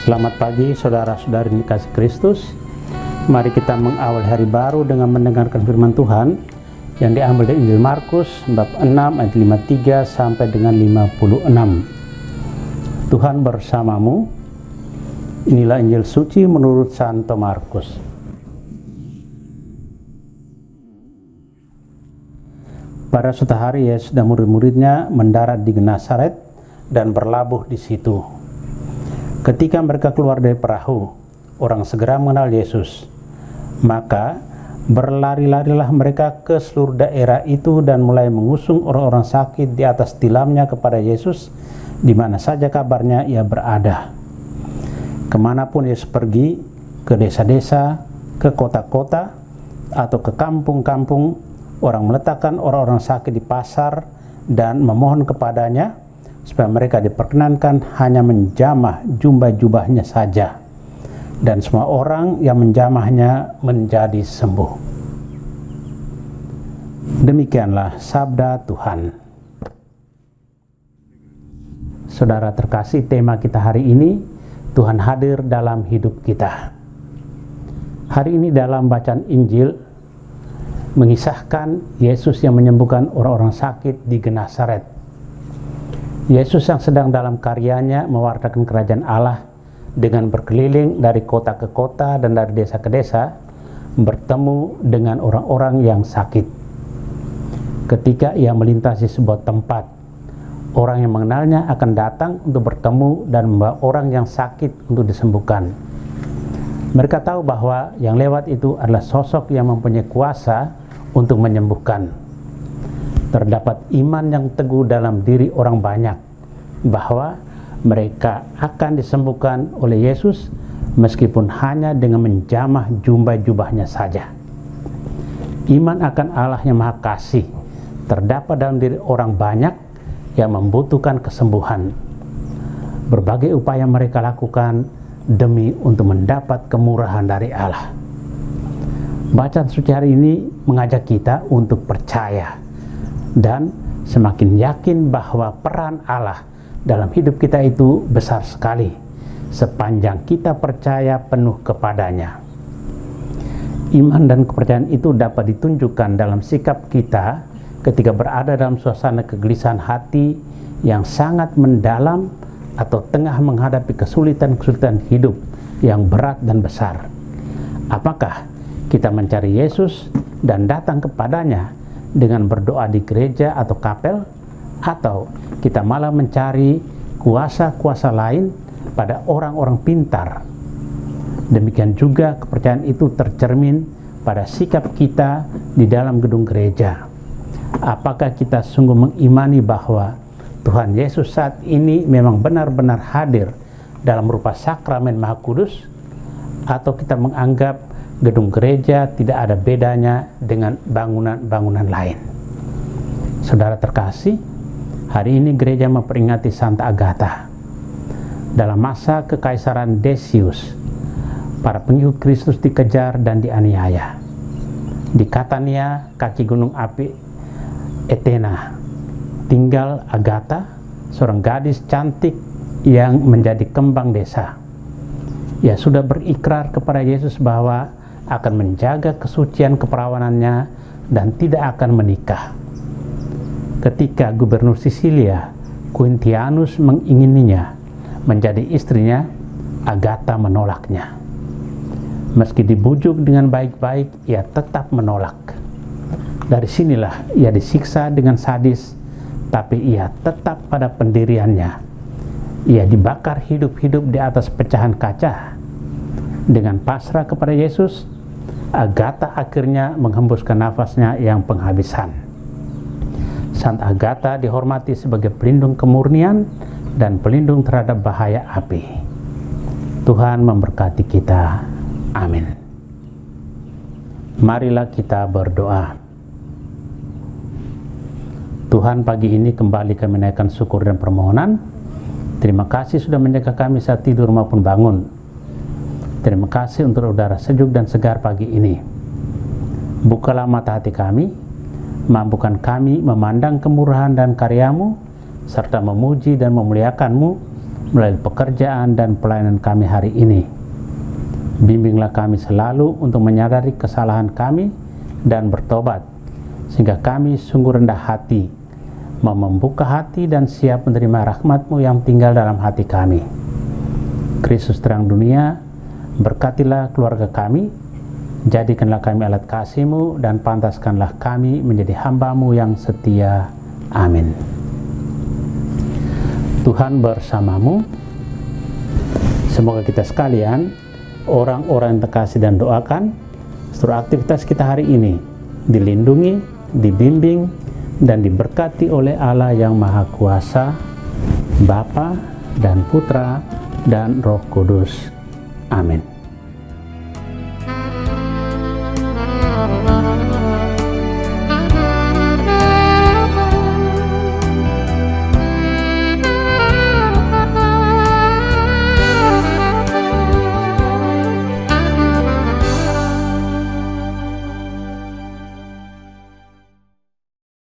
Selamat pagi saudara-saudari yang dikasihi Kristus. Mari kita mengawali hari baru dengan mendengarkan firman Tuhan yang diambil dari Injil Markus bab 6 ayat 53 sampai dengan 56. Tuhan bersamamu. Inilah Injil suci menurut Santo Markus. Pada suatu hari Yesus dan murid-muridnya mendarat di Genesaret dan berlabuh di situ. Ketika mereka keluar dari perahu, orang segera mengenal Yesus. Maka berlari-larilah mereka ke seluruh daerah itu dan mulai mengusung orang-orang sakit di atas tilamnya kepada Yesus, di mana saja kabarnya ia berada. Kemanapun Yesus pergi, ke desa-desa, ke kota-kota, atau ke kampung-kampung, orang meletakkan orang-orang sakit di pasar dan memohon kepadanya supaya mereka diperkenankan hanya menjamah jubah-jubahnya saja, dan semua orang yang menjamahnya menjadi sembuh. Demikianlah sabda Tuhan. Saudara terkasih, tema kita hari ini, Tuhan hadir dalam hidup kita. Hari ini dalam bacaan Injil mengisahkan Yesus yang menyembuhkan orang-orang sakit di Genesaret. Yesus yang sedang dalam karyanya mewartakan kerajaan Allah dengan berkeliling dari kota ke kota dan dari desa ke desa, bertemu dengan orang-orang yang sakit. Ketika ia melintasi sebuah tempat, orang yang mengenalnya akan datang untuk bertemu dan membawa orang yang sakit untuk disembuhkan. Mereka tahu bahwa yang lewat itu adalah sosok yang mempunyai kuasa untuk menyembuhkan. Terdapat iman yang teguh dalam diri orang banyak bahwa mereka akan disembuhkan oleh Yesus meskipun hanya dengan menjamah jubah-jubahnya saja. Iman akan Allah yang Maha Kasih terdapat dalam diri orang banyak yang membutuhkan kesembuhan. Berbagai upaya mereka lakukan demi untuk mendapat kemurahan dari Allah. Bacaan suci hari ini mengajak kita untuk percaya dan semakin yakin bahwa peran Allah dalam hidup kita itu besar sekali sepanjang kita percaya penuh kepadanya. Iman dan kepercayaan itu dapat ditunjukkan dalam sikap kita ketika berada dalam suasana kegelisahan hati yang sangat mendalam atau tengah menghadapi kesulitan-kesulitan hidup yang berat dan besar. Apakah kita mencari Yesus dan datang kepadanya dengan berdoa di gereja atau kapel, atau kita malah mencari kuasa-kuasa lain pada orang-orang pintar? Demikian juga kepercayaan itu tercermin pada sikap kita di dalam gedung gereja. Apakah kita sungguh mengimani bahwa Tuhan Yesus saat ini memang benar-benar hadir dalam rupa sakramen Maha Kudus, atau kita menganggap gedung gereja tidak ada bedanya dengan bangunan-bangunan lain? Saudara terkasih, hari ini gereja memperingati Santa Agatha. Dalam masa kekaisaran Decius, para pengikut Kristus dikejar dan dianiaya. Di Catania, kaki gunung api Etna, tinggal Agatha, seorang gadis cantik yang menjadi kembang desa. Ia sudah berikrar kepada Yesus bahwa akan menjaga kesucian keperawanannya dan tidak akan menikah. Ketika gubernur Sisilia, Quintianus, mengingininya menjadi istrinya, Agatha menolaknya. Meski dibujuk dengan baik-baik, ia tetap menolak. Dari sinilah ia disiksa dengan sadis, tapi ia tetap pada pendiriannya. Ia dibakar hidup-hidup di atas pecahan kaca. Dengan pasrah kepada Yesus, Agatha akhirnya menghembuskan nafasnya yang penghabisan. Santa Agatha dihormati sebagai pelindung kemurnian dan pelindung terhadap bahaya api. Tuhan memberkati kita. Amin. Marilah kita berdoa. Tuhan, pagi ini kembali kami menaikkan syukur dan permohonan. Terima kasih sudah menjaga kami saat tidur maupun bangun. Terima kasih untuk udara sejuk dan segar pagi ini. Bukalah mata hati kami, mampukan kami memandang kemurahan dan karya-Mu, serta memuji dan memuliakan-Mu melalui pekerjaan dan pelayanan kami hari ini. Bimbinglah kami selalu untuk menyadari kesalahan kami dan bertobat, sehingga kami sungguh rendah hati, mau membuka hati dan siap menerima rahmat-Mu yang tinggal dalam hati kami. Kristus terang dunia, berkatilah keluarga kami, jadikanlah kami alat kasih-Mu, dan pantaskanlah kami menjadi hamba-Mu yang setia. Amin. Tuhan bersamamu. Semoga kita sekalian, orang-orang yang terkasih dan doakan, seluruh aktivitas kita hari ini dilindungi, dibimbing, dan diberkati oleh Allah yang Maha Kuasa, Bapa dan Putra dan Roh Kudus. Amin.